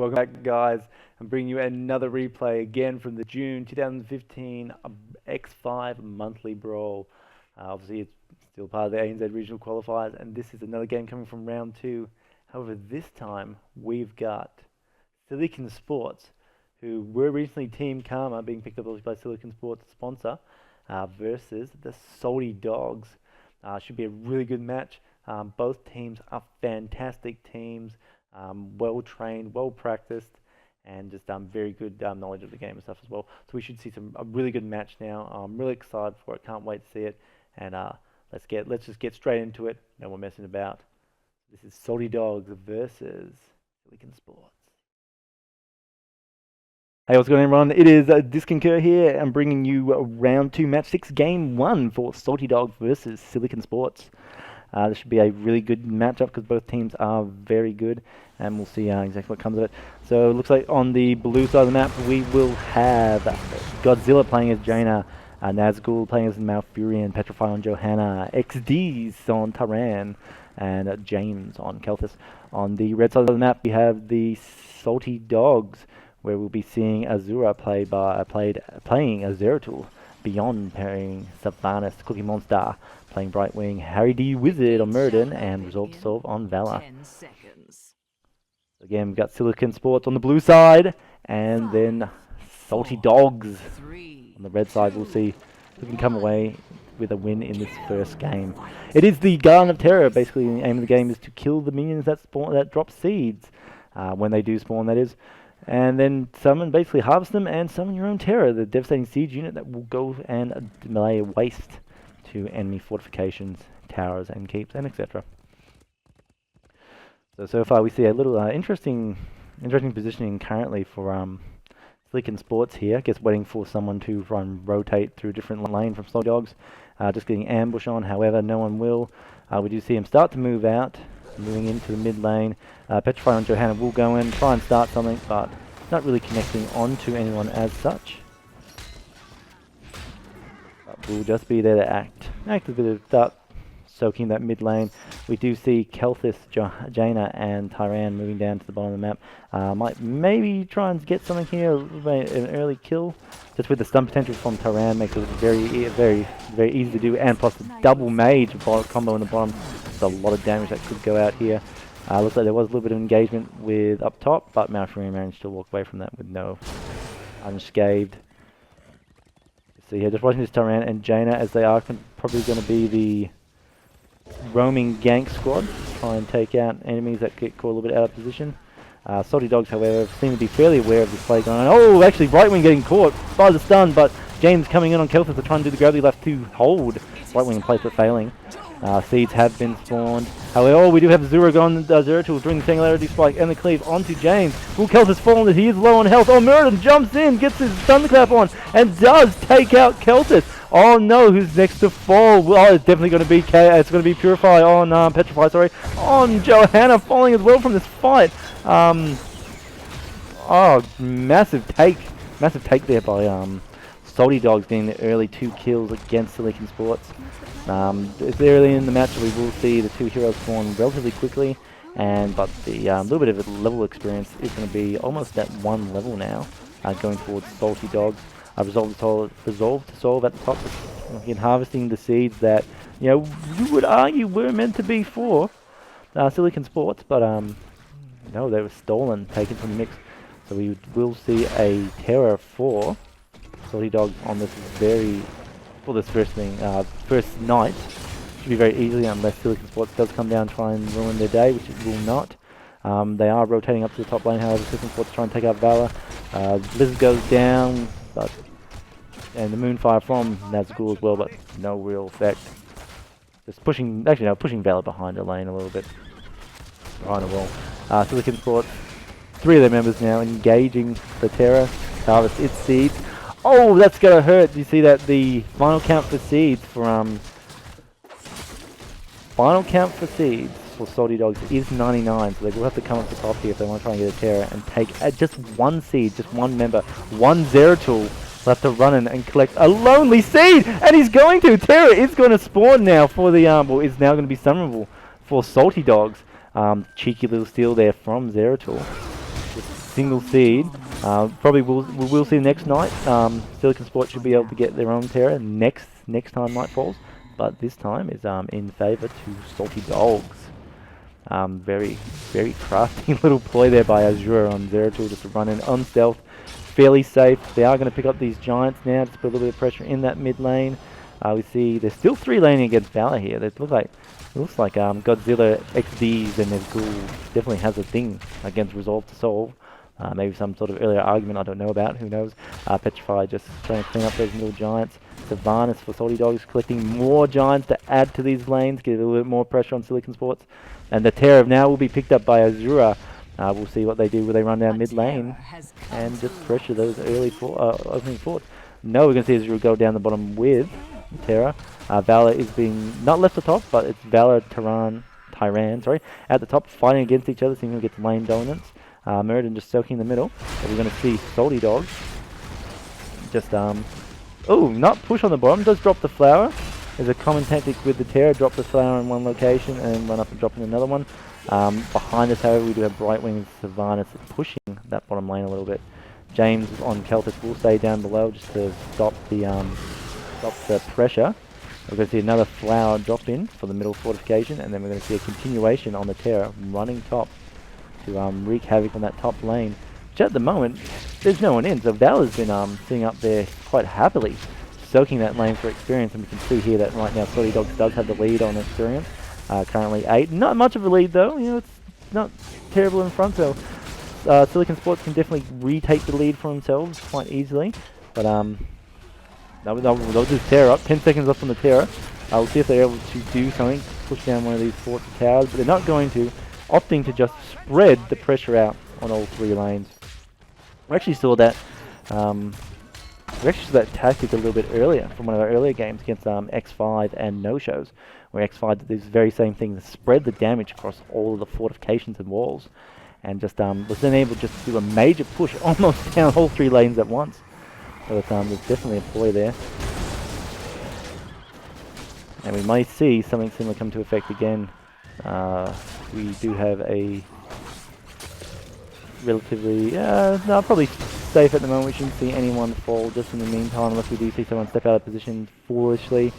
Welcome back, guys. I'm bringing you another replay again from the June 2015 X5 monthly Brawl. Obviously, it's still part of the ANZ regional qualifiers, and this is another game coming from round 2. However, this time we've got Silicon Sports, who were recently Team Karma, being picked up by Silicon Sports sponsor, versus the Salty Dogz. Should be a really good match. Both teams are fantastic teams. Well trained, well practiced, and just very good knowledge of the game and stuff as well. So we should see a really good match now. I'm really excited for it. Can't wait to see it. And let's just get straight into it. No more messing about. This is Salty Dogz versus Silicon Sports. Hey, what's going on, everyone? It is Disconcur here. I'm bringing you round 2, match 6, game 1 for Salty Dogz versus Silicon Sports. This should be a really good matchup because both teams are very good, and we'll see exactly what comes of it. So it looks like on the blue side of the map we will have Godzilla playing as Jaina, Nazgul playing as Malfurion, Petrify on Johanna, XDs on Taran, and James on Kelthus. On the red side of the map we have the Salty Dogz, where we'll be seeing Azura playing as Zeratul, Beyond pairing Savanas, Cookie Monster playing Brightwing, Harry D Wizard on Murden, and Resolve to Solve on Valor. Again, we've got Silicon Sports on the blue side, and then Salty Dogz on the red side. We'll see who can come away with a win in this first game. It is the Garden of Terror. Basically, the aim of the game is to kill the minions that drop seeds when they do spawn, that is. And then basically harvest them and summon your own terror, the devastating siege unit that will go and lay waste to enemy fortifications, towers and keeps, and etc. So far we see a little interesting positioning currently for Silicon Sports here. I guess waiting for someone to rotate through a different lane from Salty Dogz. Just getting ambush on, however, no one will. We do see him start to move out, moving into the mid lane. Petrify on Johanna will go in, try and start something, but not really connecting onto anyone as such. But we'll just be there to act a bit of start soaking that mid lane. We do see Kelthus, Jaina and Tyran moving down to the bottom of the map. Might maybe try and get something here, an early kill. Just with the stun potential from Tyran makes it very easy to do, and plus the double mage combo in the bottom. There's a lot of damage that could go out here. Looks like there was a little bit of engagement with up top, but Malfurion managed to walk away from that with no unscathed. So yeah, just watching this Tyran and Jaina, as they are probably going to be the roaming gank squad, try and take out enemies that get caught a little bit out of position. Salty Dogz, however, seem to be fairly aware of this play going on. Oh, actually, Brightwing getting caught by the stun, but James coming in on Kelthus to try and do the gravity left to hold Brightwing in place, but failing. Seeds have been spawned. However, we do have Zura going Zeratul during the Singularity Spike and the Cleave onto James. Will Kelthus fall? He is low on health. Oh, Murden jumps in, gets his thunderclap on, and does take out Kelthus. Oh no, who's next to fall? Well, it's definitely going to be it's going to be Purify on Petrify, sorry, on Johanna, falling as well from this fight. Oh, massive take there by Salty Dogz getting the early 2 kills against Silicon Sports. It's early in the match, we will see the 2 heroes spawn relatively quickly, but the little bit of a level experience is going to be almost at 1 level now, going towards Salty Dogz. Resolve to Solve at the top, again harvesting the seeds that you would argue were meant to be for Silicon Sports, but no, they were stolen, taken from the mix. So we will see a terror for Salty Dogz on this first night. Should be very easily, unless Silicon Sports does come down and try and ruin their day, which it will not. They are rotating up to the top lane, however, Silicon Sports try and take out Valor. Blizzard goes down, and the Moonfire from Nazgul as well, but no real effect. Just pushing Valor behind the lane a little bit, behind the wall. Silicon Sports, 3 of their members now engaging the Terror, harvest its seeds. Oh, that's gonna hurt. You see that the final count for seeds for Salty Dogz is 99, so they will have to come up the top here if they want to try and get a Terror and take just 1 seed, just 1 member, 1 Zeratul. We'll have to run in and collect a lonely seed, and he's going to. Terror is going to spawn now for the is now going to be summonable for Salty Dogz. Cheeky little steal there from Zeratul. Just single seed. Probably we'll see next night. Silicon Sport should be able to get their own Terra next time night falls, but this time is in favour to Salty Dogz. Very crafty little ploy there by Azure on Zeratul, just to run in on stealth, fairly safe. They are going to pick up these giants now, just put a little bit of pressure in that mid lane. We see there's still 3 laning against Valor here. It looks like Godzilla XDs and their ghoul definitely has a thing against Resolve to Solve. Maybe some sort of earlier argument I don't know about, who knows. Petrify just trying to clean up those middle giants. Sylvanas for Salty Dogz collecting more giants to add to these lanes, get a little bit more pressure on Silicon Sports. And the Terror now will be picked up by Azura. We'll see what they do when they run down mid lane and just pressure those early opening forts. No, we're going to see Azura go down the bottom with Terra. Valor is being not left atop, but it's Valor, Tyran, at the top, fighting against each other, seeing who gets lane dominance. Meriden just soaking the middle. But we're going to see Salty Dogz just not push on the bottom, does drop the flower. There's a common tactic with the Terra, drop the flower in one location and run up and drop in another one. Behind us, however, we do have Brightwing and Sylvanas pushing that bottom lane a little bit. James on Keltis will stay down below just to stop the pressure. We're going to see another flower drop in for the middle fortification, and then we're going to see a continuation on the Terra running top to wreak havoc on that top lane, which at the moment there's no one in. So Valor's been sitting up there quite happily, soaking that lane for experience, and we can see here that right now Salty Dogz does have the lead on experience. Currently 8, not much of a lead though. You know, it's not terrible in front, so Silicon Sports can definitely retake the lead for themselves quite easily. But they'll just Terra up. 10 seconds left on the Terra. We'll see if they're able to do something, push down one of these forts or towers, but they're not going to, opting to just spread the pressure out on all 3 lanes. We actually saw that tactic a little bit earlier from one of our earlier games against X5 and No-Shows, where X5 did this very same thing, to spread the damage across all of the fortifications and walls, and just was then able just to do a major push almost down all 3 lanes at once. So there's definitely a ploy there. And we might see something similar come to effect again. We do have a relatively, probably safe at the moment. We shouldn't see anyone fall just in the meantime, unless we do see someone step out of position foolishly.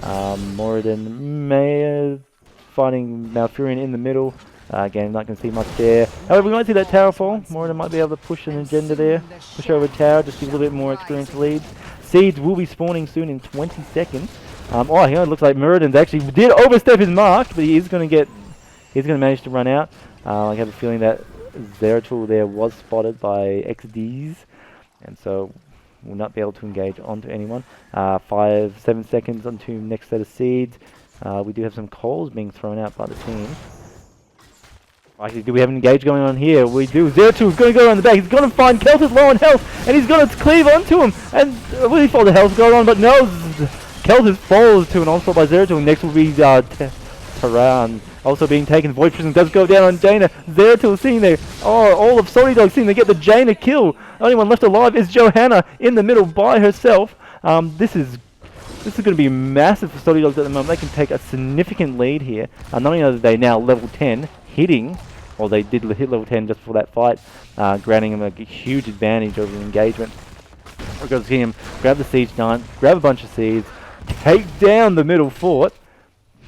Moradin fighting Malfurion in the middle. Again, not going to see much there. However, we might see that tower fall. Moradin might be able to push an agenda there. Push over tower, just give a little bit more experience leads. Seeds will be spawning soon in 20 seconds. Here it looks like Muradin's actually did overstep his mark, but he's going to manage to run out. I have a feeling that Zeratul there was spotted by XDs, and so will not be able to engage onto anyone. 7 seconds onto next set of seeds. We do have some calls being thrown out by the team. Actually, do we have an engage going on here? We do. Zeratul is going to go around the back. He's going to find Keltis low on health, and he's going to cleave onto him. And will he fall the health going on? But no, Keltis falls to an onslaught by Zeratul. Next will be Taran also being taken. Void Prison does go down on Jaina. Zeratul seeing there. All of Salty Dogz seeing they get the Jaina kill. Only one left alive is Johanna in the middle by herself. This is going to be massive for Salty Dogz at the moment. They can take a significant lead here. Not only are they now level 10, hitting, or they did hit level 10 just for that fight, granting them a huge advantage over the engagement. We're going to see him grab the siege giant, grab a bunch of seeds, take down the middle fort.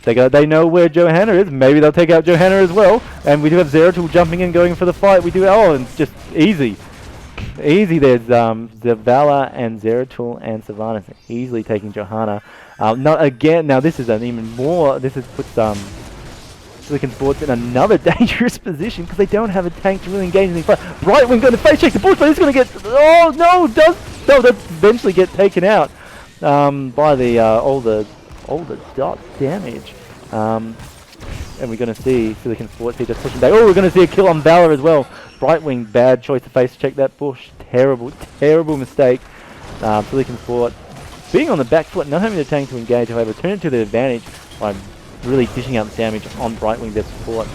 They know where Johanna is. Maybe they'll take out Johanna as well. And we do have Zeratul jumping in, going for the fight. We do, and it's just easy. Easy, there's Zavala and Zeratul and Sylvanas easily taking Johanna. Now this is an even more, this is puts Silicon Sports in another dangerous position because they don't have a tank to really engage in the fight. Brightwing going to face check the bush, but it's going to get, does eventually get taken out by the all the dot damage. And we're going to see Silicon Sports here just pushing back. We're going to see a kill on Valor as well. Brightwing, bad choice to face check that bush. Terrible mistake. Silicon Sports being on the back foot, not having a tank to engage, however, turn it to their advantage by really dishing out the damage on Brightwing, their support.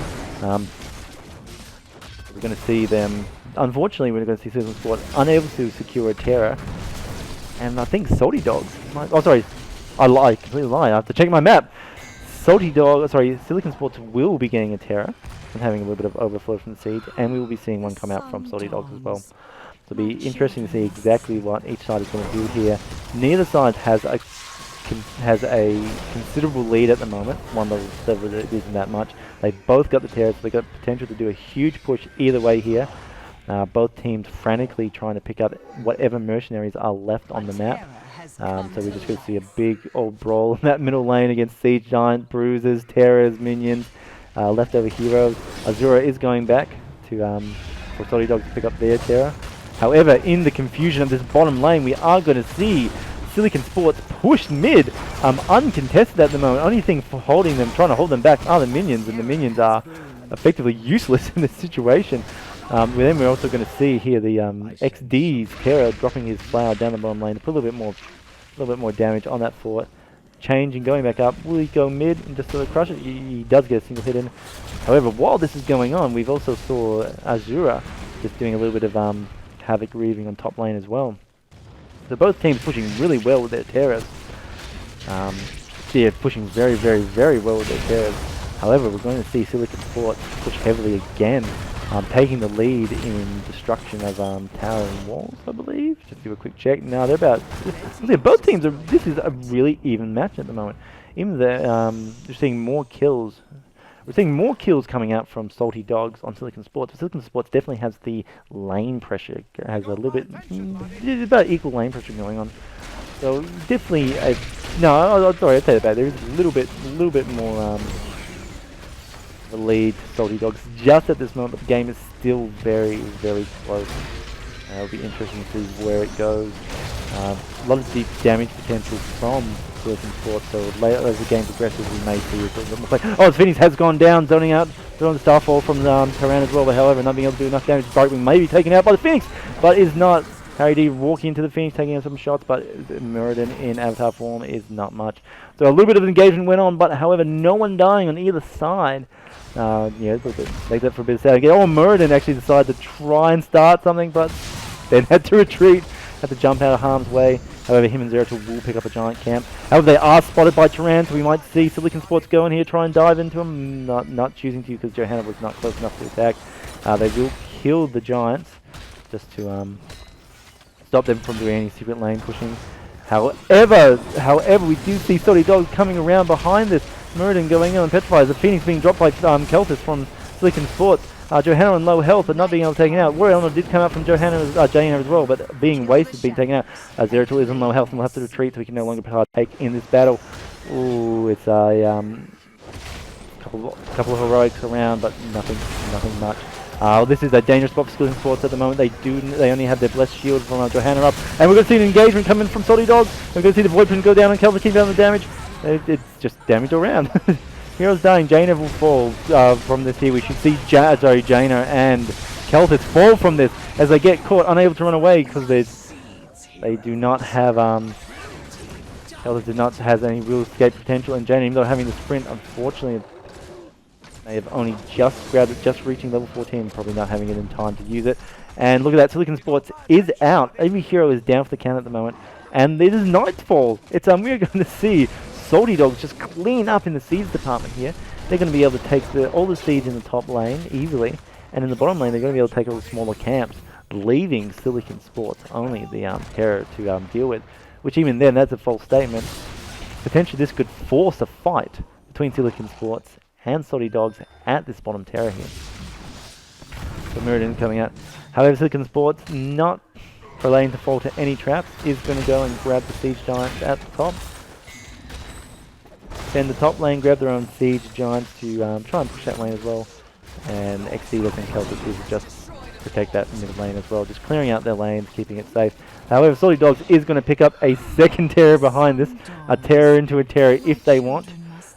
We're going to see them, unfortunately, we're going to see Silicon Sports unable to secure a Terra. And I think Salty Dogz completely lie. I have to check my map. Silicon Sports will be getting a Terra. and having a little bit of overflow from the Siege, and we will be seeing one come out from Salty Dogz as well. So it'll be interesting to see exactly what each side is going to do here. Neither side has a considerable lead at the moment. One level it isn't that much. They both got the terrors, so they've got potential to do a huge push either way here. Both teams frantically trying to pick up whatever mercenaries are left on the map. So we're just going to see a big old brawl in that middle lane against Siege Giant, Bruisers, Terrors, Minions, leftover heroes. Azura is going back to for Salty Dogz to pick up their Terror. However, in the confusion of this bottom lane, we are going to see Silicon Sports push mid, uncontested at the moment. Only thing for holding them, trying to hold them back, are the Minions, and the Minions are effectively useless in this situation. Then we're also going to see here the XD's Terror dropping his flower down the bottom lane to put a little bit more damage on that fort. Changing, going back up. Will he go mid and just sort of crush it? He does get a single hit in. However, while this is going on, we've also saw Azura just doing a little bit of havoc reaving on top lane as well. So both teams pushing really well with their Terrors. Yeah, pushing very, very, very well with their Terrors. However, we're going to see Silicon Sports push heavily again, taking the lead in destruction of tower and walls, I believe. Just give a quick check. Now they're about. Both teams are. This is a really even match at the moment. Even we're seeing more kills. We're seeing more kills coming out from Salty Dogz on Silicon Sports. But Silicon Sports definitely has the lane pressure. It has a little bit, about equal lane pressure going on. So definitely a. No, sorry, I take it back. There is a little bit more. The lead to Salty Dogz just at this moment, but the game is still very, very close. It'll be interesting to see where it goes. A lot of deep damage potential from Silicon Sports, so later as the game progresses we may see a little bit more play. Oh, Phoenix has gone down, zoning out, throwing the Starfall from Taran as well, but however not being able to do enough damage. Brightwing may be taken out by the Phoenix, but is not. Harry D walking into the Phoenix, taking out some shots, but Muradin in Avatar form is not much. So a little bit of engagement went on, but however, no one dying on either side. Yeah, take that for a bit of sound. Oh, Muradin actually decided to try and start something, but then had to retreat, had to jump out of harm's way. However, him and Zeratul will pick up a giant camp. However, they are spotted by Taran, so we might see Silicon Sports go in here, try and dive into him. Not choosing to, because Johanna was not close enough to attack. They will kill the giants, just to stop them from doing any secret lane pushing. However, we do see Salty Dogz coming around behind this. Muradin going on, Petrifies. The Phoenix being dropped by Keltis from Silicon Sports. Johanna on low health, but not being able to take it out. Warrior Eleanor did come out from Jaina as well, but being wasted, being taken out. Zeratul is on low health and will have to retreat, so he can no longer partake in this battle. Ooh, it's a couple of heroics around, but nothing much. This is a dangerous spot for Silicon Sports at the moment. They only have their blessed shield from Johanna up, and we're going to see an engagement coming from Salty Dogz. We're going to see the Void Print go down on Kelvin, keep down the damage. It's just damage all around. Heroes dying. Jaina will fall from this here. We should see Jaina and Keltis fall from this as they get caught, unable to run away because they do not have Keltis did not has any real escape potential, and Jaina, even though having the sprint, unfortunately they have only just grabbed it, just reaching level 14, probably not having it in time to use it. And look at that, Silicon Sports is out. Every hero is down for the count at the moment, and it is Nightfall. It's we're going to see Salty Dogz just clean up in the siege department here. They're going to be able to take all the siege in the top lane easily, and in the bottom lane they're going to be able to take all the smaller camps, leaving Silicon Sports only the Terror to deal with. Which even then, that's a false statement. Potentially this could force a fight between Silicon Sports and Salty Dogz at this bottom Terror here. So Muradin coming out. However, Silicon Sports, not relating to fall to any traps, is going to go and grab the Siege Giants at the top. Then the top lane grab their own Siege Giants to try and push that lane as well. And Exceedus and Celtic is just protect that mid lane as well, just clearing out their lanes, keeping it safe. However, Salty Dogz is going to pick up a second Terror behind this, a Terror into a Terror if they want.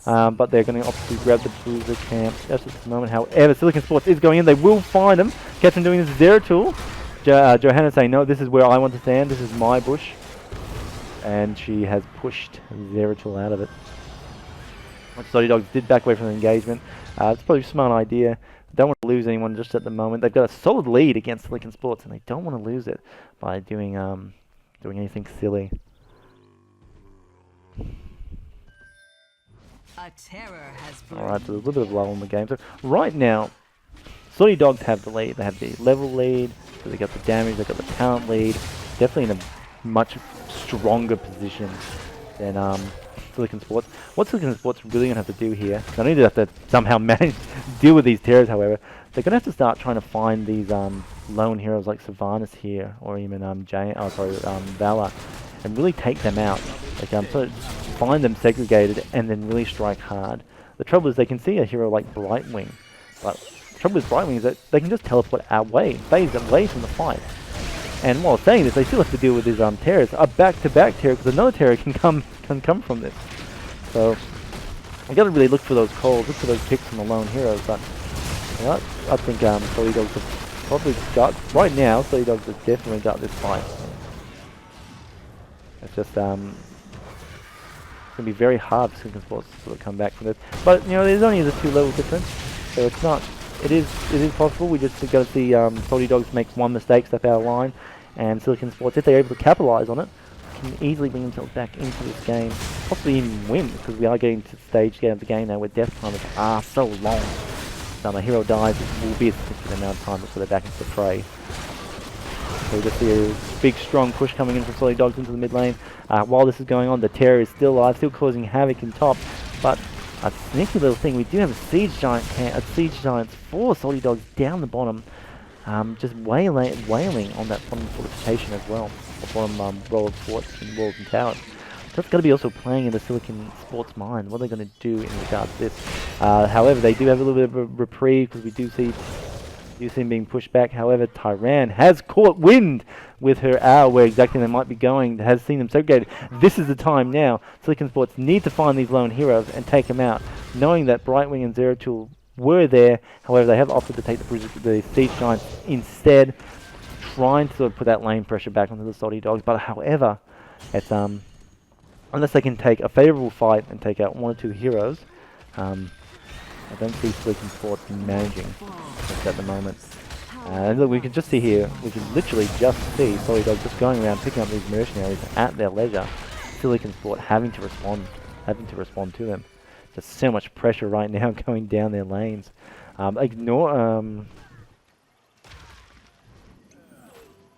But they're going to obviously grab the Bruiser camp just at this moment. However, Silicon Sports is going in. They will find them. Catch them doing this. Zeratul. Johanna saying, no, this is where I want to stand. This is my bush. And she has pushed Zeratul out of it. Salty Dogz did back away from the engagement. It's probably a smart idea. Don't want to lose anyone just at the moment. They've got a solid lead against Silicon Sports, and they don't want to lose it by doing anything silly. Alright, so there's a little bit of lull in the game. So right now, Salty Dogz have the lead. They have the level lead, so they got the damage, they got the talent lead. Definitely in a much stronger position than Silicon Sports. What Silicon Sports really gonna have to do here? Not only do they have to somehow manage deal with these terrors, however, they're gonna have to start trying to find these lone heroes like Sylvanas here, or even Valor, and really take them out. Like sort of find them segregated and then really strike hard. The trouble is they can see a hero like Brightwing, but the trouble with Brightwing is that they can just teleport away, phase away from the fight. And while saying this, they still have to deal with these terrors, a back-to-back terror, because another terror can come from this. So you got to really look for those calls, look for those picks from the lone heroes. But you know, I think Salty Dogz have probably got right now. Salty Dogz have definitely got this fight. It's just gonna be very hard for Silicon Sports to sort of come back from this. But you know, there's only a 2-level difference, so it's not. It is possible. We just got to see Salty Dogz make one mistake, step out of line, and Silicon Sports, if they're able to capitalize on it, can easily bring themselves back into this game, possibly even win, because we are getting to the stage of the game now where death timers are so long. So the hero dies, it will be a significant amount of time before they're back into the fray. So we just see a big strong push coming in from Salty Dogz into the mid lane. While this is going on, the terror is still alive, still causing havoc in top, but a sneaky little thing, we do have a siege giant for Salty Dogz down the bottom, just wailing on that bottom fortification as well, the bottom row of forts and walls and towers. That's got to be also playing in the Silicon Sports mind. What are they going to do in regards to this? However, they do have a little bit of a reprieve, because we do see him being pushed back. However, Tyran has caught wind with her hour where exactly they might be going, has seen them segregated. This is the time now. Silicon Sports need to find these lone heroes and take them out, knowing that Brightwing and Zeratul were there. However, they have opted to take the Siege Giants instead, trying to sort of put that lane pressure back onto the Salty Dogz. But however, it's unless they can take a favourable fight and take out 1 or 2 heroes, I don't see Silicon Sports managing at the moment. And look, we can just see here, we can literally just see Salty Dogz just going around picking up these mercenaries at their leisure. Silicon Sport having to respond to them. There's so much pressure right now going down their lanes. Even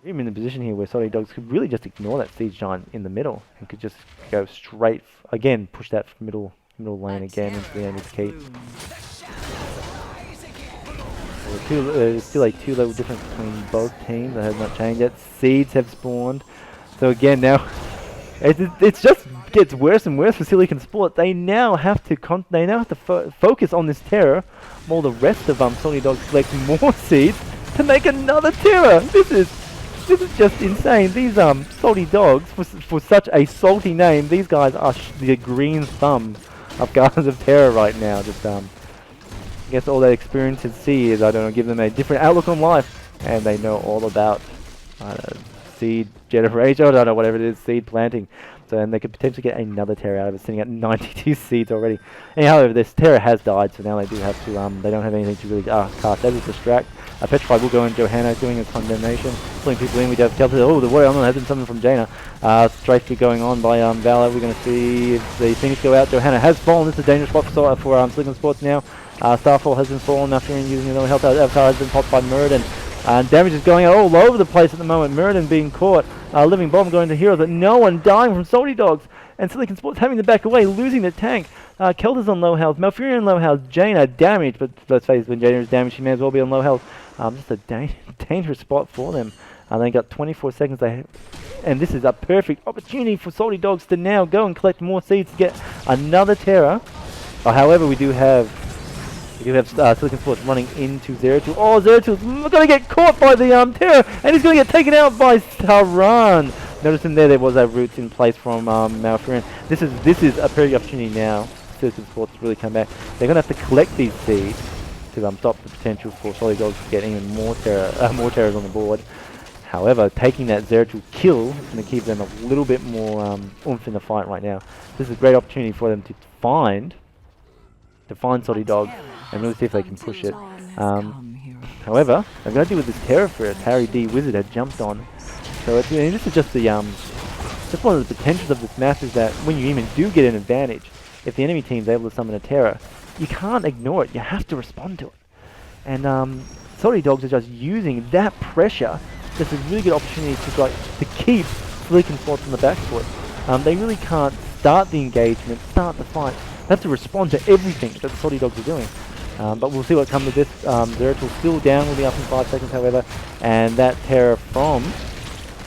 in a position here where Salty Dogz could really just ignore that Siege Giant in the middle and could just go straight, again, push that middle lane again into the enemy's keep. There's still a 2-level difference between both teams. That has not changed yet. Seeds have spawned. So again, now it's just gets worse and worse for Silicon Sport. They now have to focus on this terror, while the rest of Salty Dogz collect more seeds to make another terror. This is just insane. These Salty Dogz, for such a salty name, these guys are the green thumb of Guardians of Terror right now. Just I guess all that experience at sea is, I don't know, give them a different outlook on life, and they know all about seed generation, I don't know, whatever it is, seed planting. So, and they could potentially get another terror out of it, sitting at 92 seeds already. And however, this terror has died, so now they do have to, they don't have anything to really cast. That is Distract. Petrify will go in. Johanna doing his condemnation, pulling people in. We have Kelter. Oh, the Warrior Element has been summoned from Jaina. Strafe going on by Valor. We're going to see if the Phoenix go out. Johanna has fallen. This is a dangerous spot for Silicon Sports now. Starfall has been fallen after using another health. Avatar has been popped by Muradin. Damage is going out all over the place at the moment. Muradin being caught. Living Bomb going to heroes, but no one dying from Salty Dogz. And Silicon Sports having to back away, losing the tank. Kelter's on low health. Malfurion on low health. Jaina damaged, but let's face it, when Jaina is damaged, she may as well be on low health. Just a dangerous spot for them. They got 24 seconds. And this is a perfect opportunity for Salty Dogz to now go and collect more seeds to get another terror. However, we do have Silicon Sports running into Zeratul. Oh, Zeratul's going to get caught by the terror, and he's going to get taken out by Taran. Notice in there was a route in place from Malfurion. This is a perfect opportunity now. Silicon Sports to really come back. They're going to have to collect these seeds to stop the potential for Salty Dogz to get even more terrors on the board. However, taking that Zeratul kill is going to keep them a little bit more oomph in the fight right now. This is a great opportunity for them to find Salty Dogz and really see if they can push it. However, they're going to deal with this terror first. Harry D. Wizard had jumped on. So this is just just one of the potentials of this map, is that when you even do get an advantage, if the enemy team's able to summon a terror, you can't ignore it. You have to respond to it. And Salty Dogz are just using that pressure. That's a really good opportunity to keep Silicon Sports on the back foot. They really can't start the engagement, start the fight. They have to respond to everything that the Salty Dogz are doing. But we'll see what comes of this. Zeratul still down, will be up in 5 seconds, however, and that terror from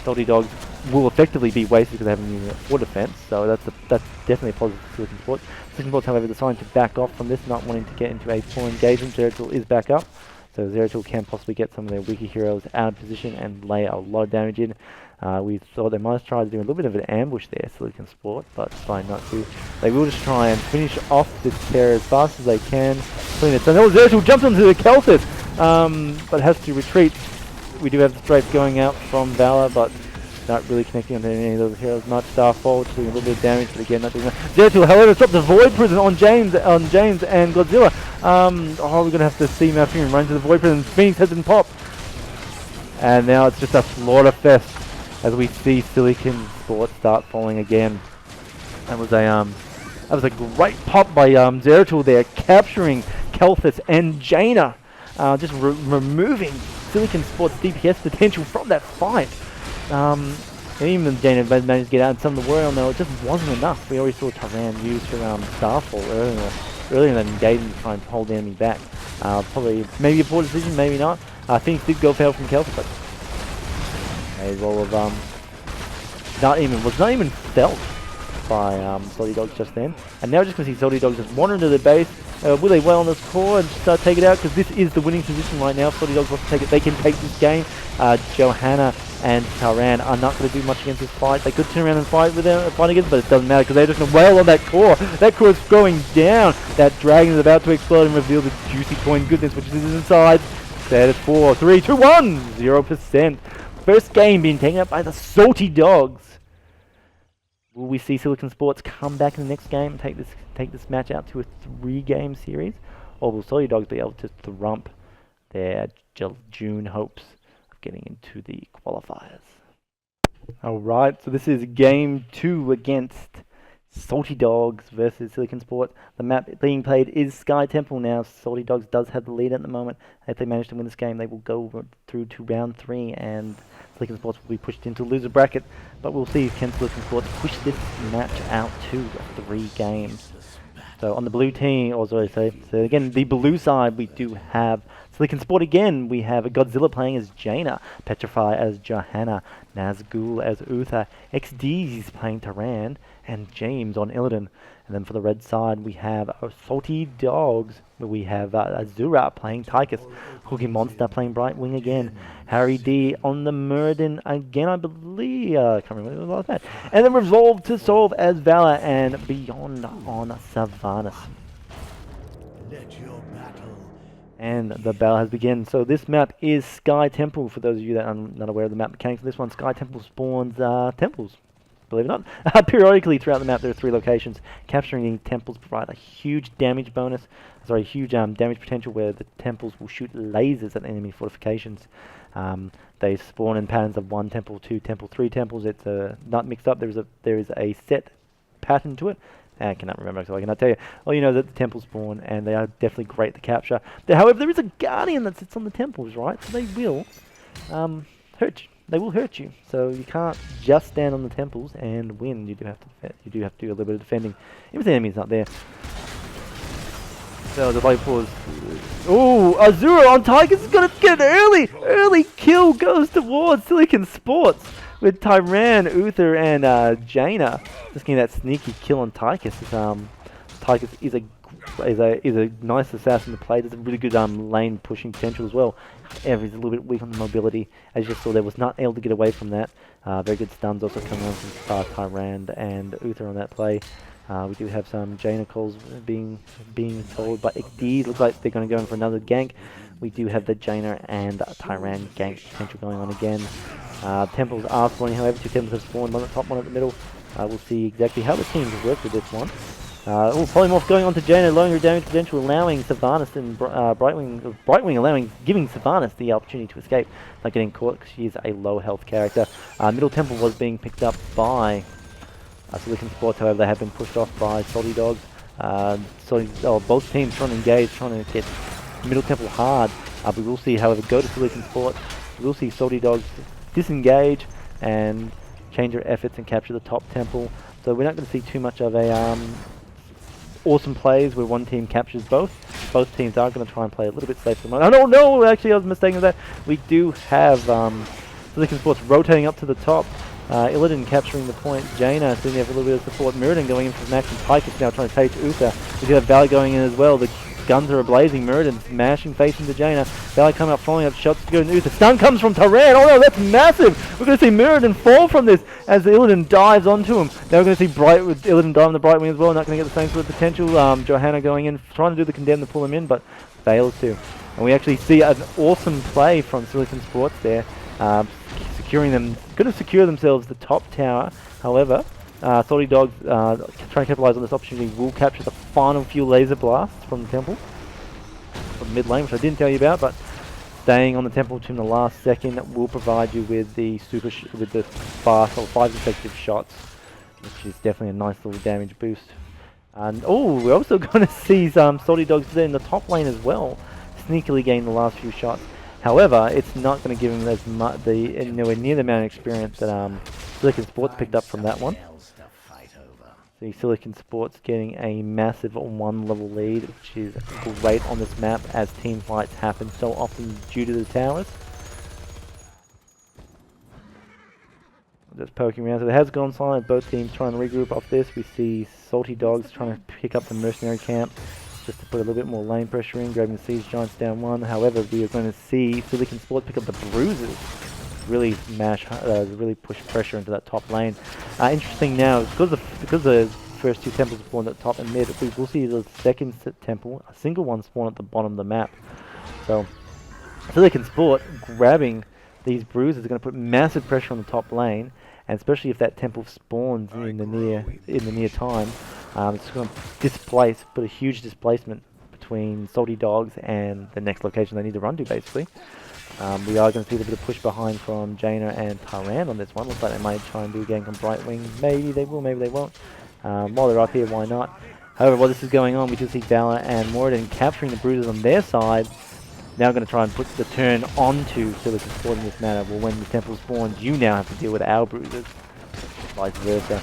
Salty Dogz will effectively be wasted because they have a unit for defense. So that's definitely a positive for Silicon Sports. Silicon Sports, however, deciding to back off from this, not wanting to get into a full engagement. Zeratul is back up, so Zeratul can possibly get some of their weaker heroes out of position and lay a lot of damage in. We thought they might try to do a little bit of an ambush there, Silicon Sport, but fine not to. They will just try and finish off this terror as fast as they can. So Zeratul jumps onto the Kelthis, but has to retreat. We do have the strafe going out from Valor, but not really connecting on any of those heroes. Not Starfall, just doing a little bit of damage, but again, not doing that. Zeratul, however, stopped the Void Prison on James and Godzilla. We're gonna have to see Malfurion run to the Void Prison. Phoenix has been popped, and now it's just a slaughter fest as we see Silicon Sports start falling again. That was a great pop by Zeratul there, capturing Kelthis and Jaina, just removing Silicon Sports' DPS potential from that fight. And even Jaina managed to get out in some of the warrior, though it just wasn't enough. We already saw Tyran use her Starfall earlier in that engagement to try and hold the enemy back. Probably, maybe a poor decision, maybe not. Phoenix did go fail from Kelthis, but a roll of was not even felt by Salty Dogz just then. And now we're just going to see Salty Dogz just wander into the base. Will they well on this core and just take it out? Because this is the winning position right now. Salty Dogz wants to take it. They can take this game. Johanna and Taran are not going to do much against this fight. They could turn around and fight against, but it doesn't matter because they're just going to wail on that core. That core is going down. That dragon is about to explode and reveal the juicy coin goodness, which is inside. Set it 4, 3, 2, 1, 0%. First game being taken up by the Salty Dogz. Will we see Silicon Sports come back in the next game and take this match out to a 3-game series? Or will Salty Dogz be able to thrump their June hopes of getting into the qualifiers? Alright, so this is game 2 against Salty Dogz versus Silicon Sports. The map being played is Sky Temple now. Salty Dogz does have the lead at the moment. If they manage to win this game, they will go through to round 3 and Silicon Sports will be pushed into loser bracket. But we'll see if Silicon Sports push this match out to 3 games. So on the blue team, so again, the blue side, we do have Silicon Sport again. We have Godzilla playing as Jaina, Petrify as Johanna, Nazgul as Uther, XD's playing Taran, and James on Illidan. And then for the red side, we have Salty Dogz, where we have Azura playing Tychus, Cookie Monster playing Brightwing again, Harry D on the Muradin again, I believe. I can't remember what it was like that. And then Resolve to Solve as Valor and Beyond on Sylvanas. And the battle has begun. So this map is Sky Temple. For those of you that are not aware of the map mechanics of this one, Sky Temple spawns temples. Believe it or not. Periodically throughout the map there are 3 locations. Capturing the temples provide a huge damage bonus. Sorry, huge damage potential where the temples will shoot lasers at enemy fortifications. They spawn in patterns of 1 temple, 2 temple, 3 temples. It's not mixed up. There is a set pattern to it. I cannot remember, so I cannot tell you. Well, you know that the temples spawn, and they are definitely great to capture. However, there is a guardian that sits on the temples, right? So they will hurt you. They will hurt you. So you can't just stand on the temples and win. You do have to defend. You do have to do a little bit of defending, even if the enemy's not there. So the light pause. Oh, Azura on Tychus is gonna get an early kill. Goes towards Silicon Sports with Tyran, Uther, and Jaina. Just getting that sneaky kill on Tychus. Tychus is a nice assassin to play. There's a really good lane pushing potential as well. However, he's a little bit weak on the mobility. As you just saw there, was not able to get away from that. Very good stuns also coming on from Tyran and Uther on that play. We do have some Jaina calls being told by XD. Looks like they're going to go in for another gank. We do have the Jaina and Tyran gank potential going on again. Temples are spawning, however, 2 temples have spawned, one at the top, one at the middle. We'll see exactly how the teams work with this one. Polymorph going on to Jaina, lowering her damage potential, allowing Sylvanas and Brightwing giving Sylvanas the opportunity to escape, not getting caught because she is a low health character. Middle Temple was being picked up by Silicon Sports, however they have been pushed off by Salty Dogz. Both teams trying to engage, trying to get Middle Temple hard. We will see, however, go to Silicon Sports. We will see Salty Dogz disengage and change their efforts and capture the top temple. So we're not going to see too much of a awesome plays where one team captures both. Both teams are going to try and play a little bit safer. Oh no, actually I was mistaken with that. We do have Silicon Sports rotating up to the top. Illidan capturing the point. Jaina sitting there for a little bit of support. Mirrodin going in for Max, and Pike is now trying to take Uther. We do have Valley going in as well. The guns are ablazing. Mirrodin smashing face into Jaina. Valley coming up, following up shots to go to Uther. Stun comes from Tyran. Oh no, that's massive! We're going to see Mirrodin fall from this as Illidan dives onto him. Now we're going to see Bright with Illidan dive on the Bright Wing as well. Not going to get the same sort of potential. Johanna going in, trying to do the condemn to pull him in, but fails to. And we actually see an awesome play from Silicon Sports there. Securing them, going to secure themselves the top tower. However, Salty Dogz trying to capitalize on this opportunity will capture the final few laser blasts from the temple from mid lane, which I didn't tell you about, but staying on the temple to the last second will provide you with the fast or 5 consecutive shots, which is definitely a nice little damage boost. And we're also going to see Salty Dogz in the top lane as well, sneakily gain the last few shots. However, it's not going to give him as much, nowhere near the amount of experience that Silicon Sports picked up from that one. See Silicon Sports getting a massive 1 level lead, which is great on this map as team fights happen so often due to the towers. Just poking around, so it has gone silent. Both teams trying to regroup off this. We see Salty Dogz trying to pick up the mercenary camp, just to put a little bit more lane pressure in, grabbing the Siege Giants down 1. However, we are going to see Silicon Sports pick up the bruises, really really push pressure into that top lane. Interesting now, because the first 2 temples spawned at top and mid, we will see the second temple, a single one, spawn at the bottom of the map. So Silicon Sport grabbing these bruises is going to put massive pressure on the top lane, and especially if that temple spawns in the near time. It's going to put a huge displacement between Salty Dogz and the next location they need to run to, basically. We are going to see a little bit of push behind from Jaina and Tyran on this one. Looks like they might try and do a gank on Bright Wing. Maybe they will, maybe they won't. While they're up here, why not? However, while this is going on, we do see Valor and Moradin capturing the bruises on their side. Now going to try and put the turn onto Silicon Sport in this manner. Well, when the temple spawns, you now have to deal with our bruises. Vice versa.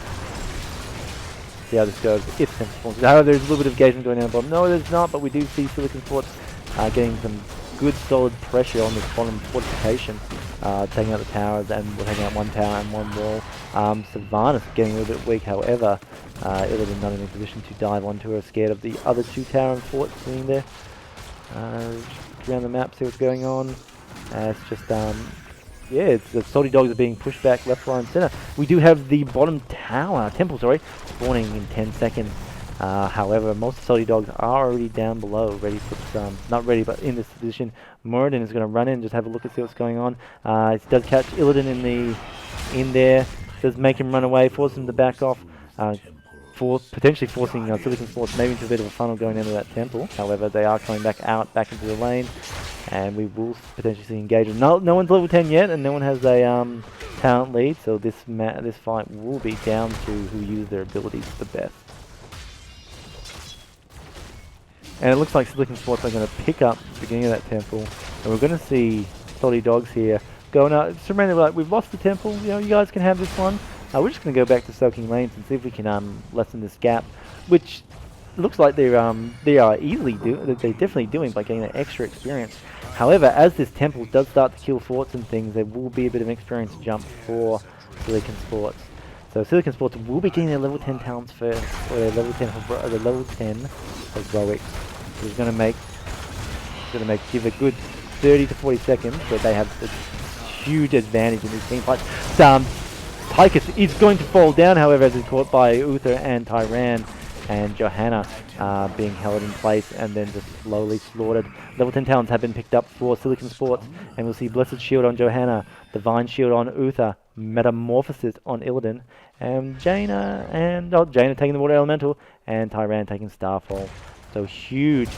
See how this goes if temple spawns. However, there's a little bit of engagement going on the bottom. No, there's not, but we do see Silicon Sports getting some good solid pressure on this bottom fortification, taking out the towers, and we're taking out 1 tower and 1 wall. Sylvanas getting a little bit weak, however, Illidan not in a position to dive onto her, scared of the other 2 tower and forts sitting there. Around the map, see what's going on. It's just yeah, it's the Salty Dogz are being pushed back left, right, and center. We do have the bottom tower, temple, sorry, spawning in 10 seconds. However, most of the Salty Dogz are already down below, ready for some, not ready, but in this position. Moradin is going to run in, just have a look and see what's going on. It does catch Illidan in there, does make him run away, force him to back off, potentially forcing Silicon Sports maybe into a bit of a funnel going into that temple. However, they are coming back into the lane, and we will potentially see engagement. No one's level 10 yet, and no one has a talent lead, so this fight will be down to who use their abilities the best. And it looks like Silicon Sports are going to pick up the beginning of that temple, and we're going to see Salty Dogz here going out, surrounded like, we've lost the temple, you guys can have this one. We're just going to go back to soaking lanes and see if we can lessen this gap, which looks like they are definitely doing by getting that extra experience. However, as this temple does start to kill forts and things, there will be a bit of an experience jump for Silicon Sports. So Silicon Sports will be getting their level 10 talents first, or their level 10 heroics. So it's going to give a good 30 to 40 seconds, but they have a huge advantage in these team fights. Tychus is going to fall down, however, as he's caught by Uther and Tyran, and Johanna being held in place and then just slowly slaughtered. Level 10 talents have been picked up for Silicon Sports, and we'll see Blessed Shield on Johanna, Divine Shield on Uther, Metamorphosis on Illidan, and Jaina taking the Water Elemental, and Tyran taking Starfall. So huge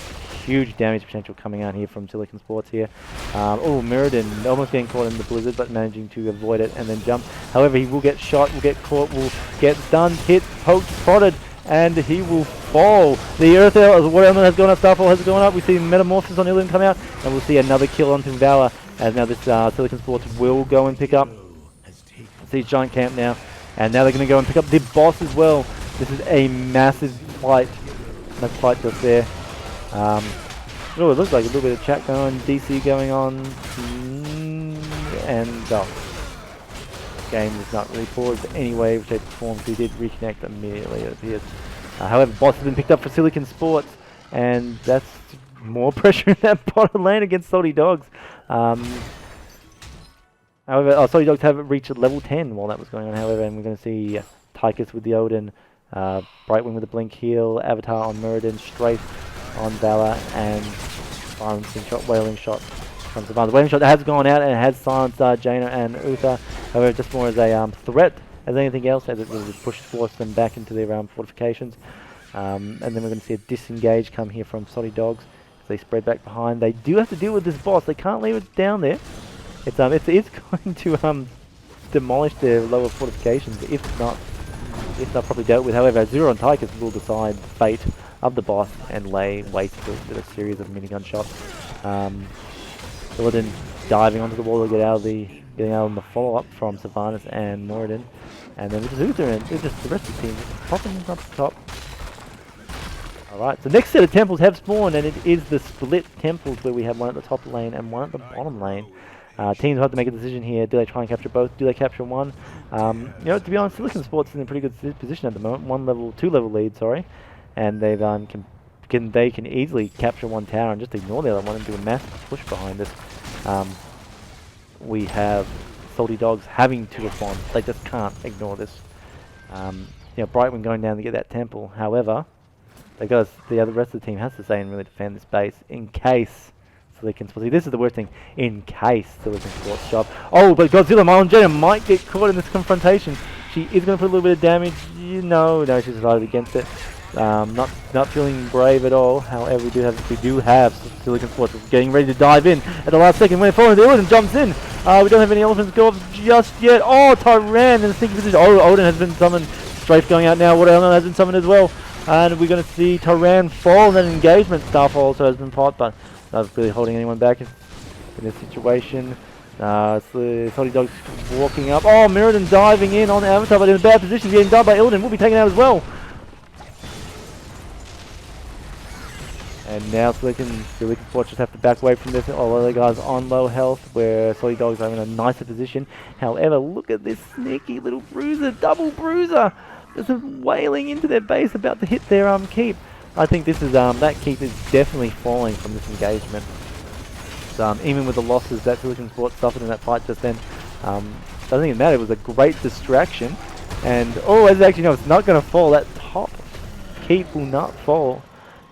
damage potential coming out here from Silicon Sports here. Mirrodin almost getting caught in the blizzard, but managing to avoid it and then jump. However, he will get shot, will get caught, will get stunned, hit, poked, spotted, and he will fall. The Earth Watermelon has gone up, Starfall has gone up. We see Metamorphosis on Illidan come out, and we'll see another kill onto Valor, as now this Silicon Sports will go and pick up Siege Giant Camp now. And now they're going to go and pick up the boss as well. This is a massive fight. No fight just there. Oh, it looks like a little bit of chat going on, DC going on, and game was not really paused anyway, which they performed. We did reconnect immediately, it appears. However, boss has been picked up for Silicon Sports, and that's more pressure in that bottom lane against Salty Dogz. However, Salty Dogz have reached level 10 while that was going on, however, and we're going to see Tychus with the Odin, Brightwing with the Blink Heal, Avatar on Muradin, Strafe on Valor, and silencing shot, Wailing Shot from Savannah. The Wailing Shot has gone out and has silenced Jaina and Uther, however, just more as a threat as anything else, as it will force them back into their fortifications. And then we're going to see a disengage come here from Salty Dogz as they spread back behind. They do have to deal with this boss, they can't leave it down there. It's going to demolish their lower fortifications if not properly dealt with. However, Zero and Tychus will decide the fate of the boss and lay waste to a series of minigun shots. Illidan diving onto the wall to getting out on the follow-up from Sylvanas and Moradin. And then with Uther and just the rest of the team just popping up the top. Alright, so next set of temples have spawned, and it is the split temples where we have one at the top lane and one at the bottom lane. Teams will have to make a decision here. Do they try and capture both? Do they capture one? You know, to be honest, Silicon Sports is in a pretty good position at the moment. 2 level lead, sorry. And they've they can easily capture one tower and just ignore the other one and do a massive push behind us. We have Salty Dogz having to respond. They just can't ignore this. You know, Brightwing going down to get that temple. However, the rest of the team has to stay and really defend this base in case Silicon Sports. See, this is the worst thing. In case Silicon Sports job. Oh, but Godzilla Marlon Jenna might get caught in this confrontation. She is going to put a little bit of damage. No, she's decided against it. Not feeling brave at all. However, we do have Silicon Sports getting ready to dive in at the last second. When it falls, the Odin jumps in. We don't have any elephants go off just yet. Oh, Tyran in the sneaky position. Oh, Odin has been summoned. Strafe going out now. Watermelon has been summoned as well. And we're going to see Tyran fall in that engagement. Starfall also has been fought, but not really holding anyone back in this situation. Salty Dogz walking up. Oh, Mirrodin diving in on Avatar, but in a bad position, getting done by Illidan. Will be taken out as well. And now Silicon Sports just have to back away from this. All other guys on low health, where Salty Dogz are in a nicer position. However, look at this sneaky little bruiser, double bruiser, just wailing into their base, about to hit their keep. I think this is that keep is definitely falling from this engagement. Even with the losses that Silicon Sports suffered in that fight just then, doesn't even matter. It was a great distraction, and as actually no, it's not going to fall. That top keep will not fall.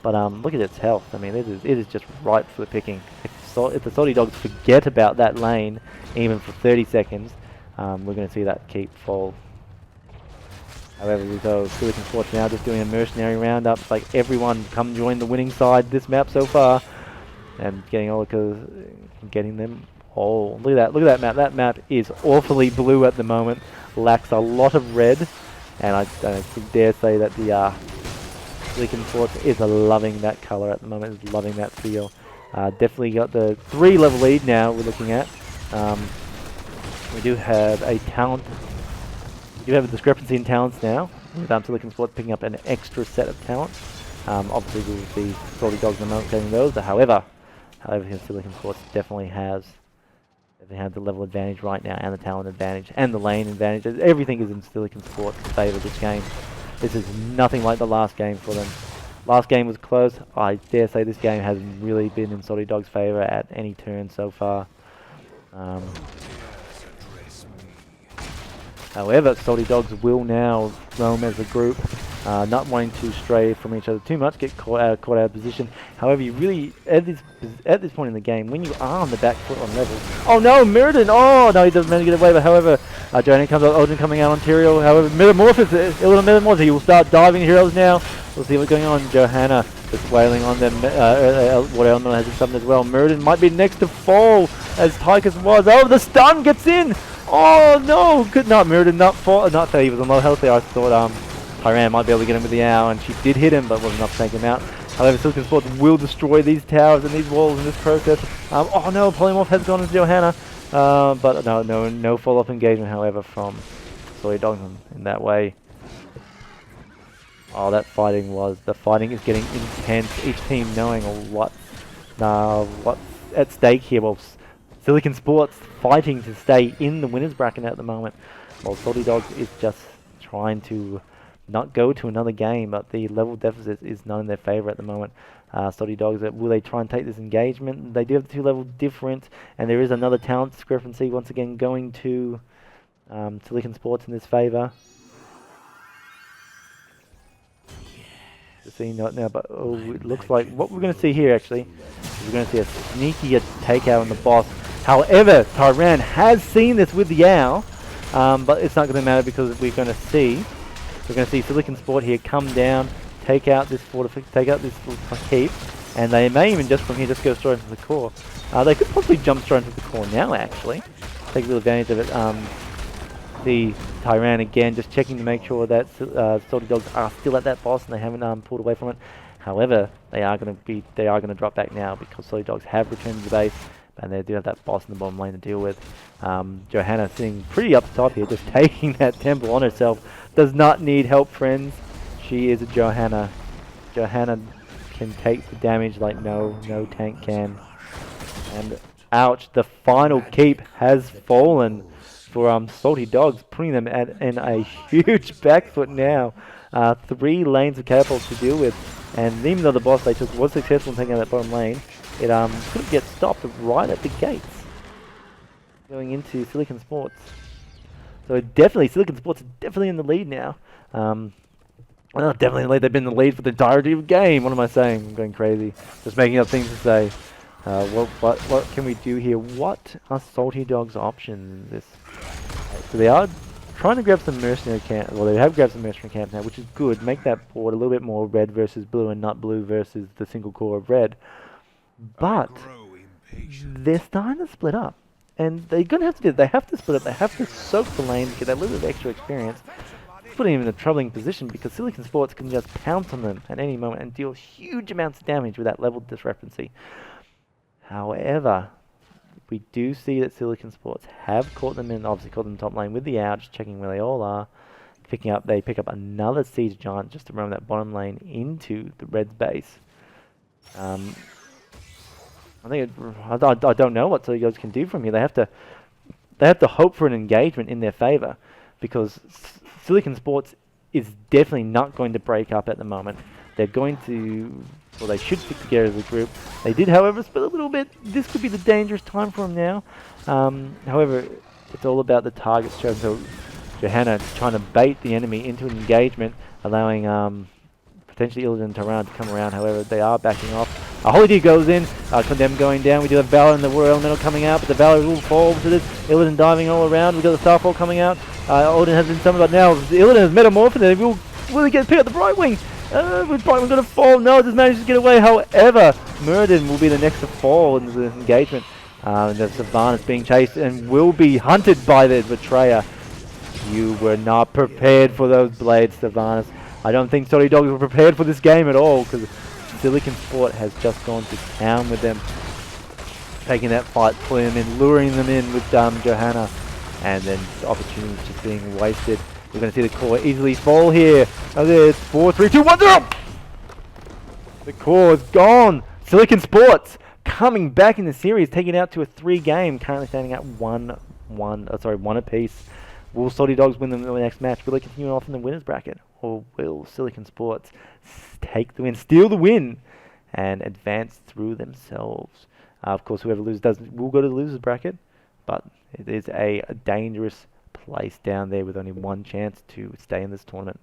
But look at its health. I mean, it is just ripe for the picking. If the Salty Dogz forget about that lane, even for 30 seconds, we're going to see that keep fall. However, we go Silicon Sports now just doing a mercenary roundup. It's like everyone come join the winning side this map so far, and getting them. Oh, look at that map. That map is awfully blue at the moment. Lacks a lot of red, and I dare say that the Silicon Sports is loving that color at the moment. Is loving that feel. Definitely got the 3 level lead now. We're looking at. We do have a talent. We do have a discrepancy in talents now, with Silicon Sports picking up an extra set of talents. Obviously, we will see Salty Dogz in a moment getting those. But however, Silicon Sports definitely has the level advantage right now, and the talent advantage, and the lane advantage. Everything is in Silicon Sports' favour this game. This is nothing like the last game for them. Last game was close. I dare say this game hasn't really been in Salty Dogz' favour at any turn so far. However, Salty Dogz will now roam as a group, not wanting to stray from each other too much, get caught out of position. However, you really, at this point in the game, when you are on the back foot on level... Oh no, Mirrodin! Oh no, he doesn't manage to get away, but however, Johanna comes out, Odin coming out on Tyrael. However, Metamorphosis, Illidan Metamorphosis, he will start diving heroes now. We'll see what's going on. Johanna just wailing on them. Watermelon has been summoned as well. Mirrodin might be next to fall, as Tychus was. Oh, the stun gets in! Oh no, good not Mirrodin, not fall, not that he was on low health there. I thought Tyran might be able to get him with the owl, and she did hit him, but wasn't enough to take him out. However, Silicon Sports will destroy these towers and these walls in this process. Oh no, Polymorph has gone into Johanna, but no follow-up engagement, however, from Soy Dogz in that way. Oh, the fighting is getting intense. Each team knowing what's at stake here. Well, Silicon Sports fighting to stay in the winners bracket at the moment, while Salty Dogz is just trying to not go to another game, but the level deficit is not in their favor at the moment. Salty Dogz, will they try and take this engagement? They do have the 2 level difference, and there is another talent discrepancy once again going to Silicon Sports in this favor. See not now, but it looks like what we're going to see here actually is we're going to see a sneaky takeout on the boss. However, Tyran has seen this with the owl, but it's not going to matter because we're going to see Silicon Sport here come down, take out this keep, and they may even just from here just go straight into the core. They could possibly jump straight into the core now actually, take a little advantage of it. The Tyran again just checking to make sure that Salty Dogz are still at that boss and they haven't pulled away from it. However, they are going to drop back now because Salty Dogz have returned to the base and they do have that boss in the bottom lane to deal with. Johanna sitting pretty up top here, just taking that temple on herself. Does not need help, friends. She is a Johanna. Johanna can take the damage like no tank can. And ouch, the final keep has fallen for Salty Dogz, putting them in a huge back foot now. 3 lanes of catapults to deal with, and even though the boss they took was successful in taking out that bottom lane, it could get stopped right at the gates going into Silicon Sports. So definitely, Silicon Sports is definitely in the lead now. Well, not definitely in the lead, they've been in the lead for the entirety of the game. What am I saying? I'm going crazy. Just making up things to say. What can we do here? What are Salty Dogz' options in this? So they are trying to grab some mercenary camps. Well, they have grabbed some mercenary camps now, which is good. Make that board a little bit more red versus blue and not blue versus the single core of red. But they're starting to split up, and they're gonna have to do. They have to split up. They have to soak the lane to get that little bit of extra experience. Putting them in a troubling position because Silicon Sports can just pounce on them at any moment and deal huge amounts of damage with that level discrepancy. However, we do see that Silicon Sports have caught them in, obviously caught them in top lane with the owl, just checking where they all are. They pick up another siege giant just to roam that bottom lane into the Reds base. I don't know what Salty Dogz can do from here. They have to hope for an engagement in their favor because Silicon Sports is definitely not going to break up at the moment. They're going to, well, they should stick together as a group. They did, however, split a little bit. This could be the dangerous time for them now. However, it's all about the target shown. So Johanna trying to bait the enemy into an engagement, allowing potentially Illidan and Tyran to come around. However, they are backing off. Holy Deer goes in, Condemn going down. We do have Valor and the War Elemental coming out, but the Valor will fall to this. Illidan diving all around. We've got the Starfall coming out. Odin has been summoned, but now Illidan has metamorphed and will he get pick up the Brightwing? With Brightwing going to fall. No, it just managed to get away. However, Muradin will be the next to fall in the engagement. And the Sylvanas being chased and will be hunted by the Betrayer. You were not prepared for those blades, Sylvanas. I don't think Salty Dogz were prepared for this game at all because Silicon Sport has just gone to town with them. Taking that fight, pulling them in, luring them in with Johanna. And then the opportunity is just being wasted. We're going to see the core easily fall here. Oh, there's 4, 3, 2, 1, 0! The core is gone. Silicon Sports coming back in the series, taking it out to a 3-game, currently standing at 1 apiece. Will Salty Dogz win the next match? Will they continue off in the winners bracket? Or will Silicon Sports take the win, steal the win, and advance through themselves? Of course, whoever loses will go to the losers bracket, but it is a dangerous place down there with only one chance to stay in this tournament.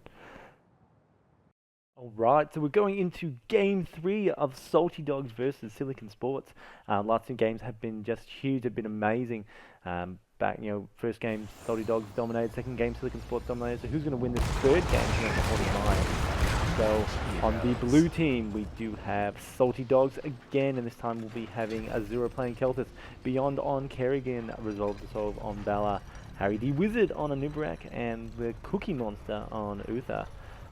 Alright, so we're going into Game 3 of Salty Dogz versus Silicon Sports. Last 2 games have been just huge, have been amazing. First game Salty Dogz dominated, second game Silicon Sports dominated, so who's going to win this third game here at 45? So on the blue team we do have Salty Dogz again, and this time we'll be having Azura playing Keltis, Beyond on Kerrigan, Resolve to Solve on Bala, Harry the Wizard on Anubarak, and the Cookie Monster on Uther.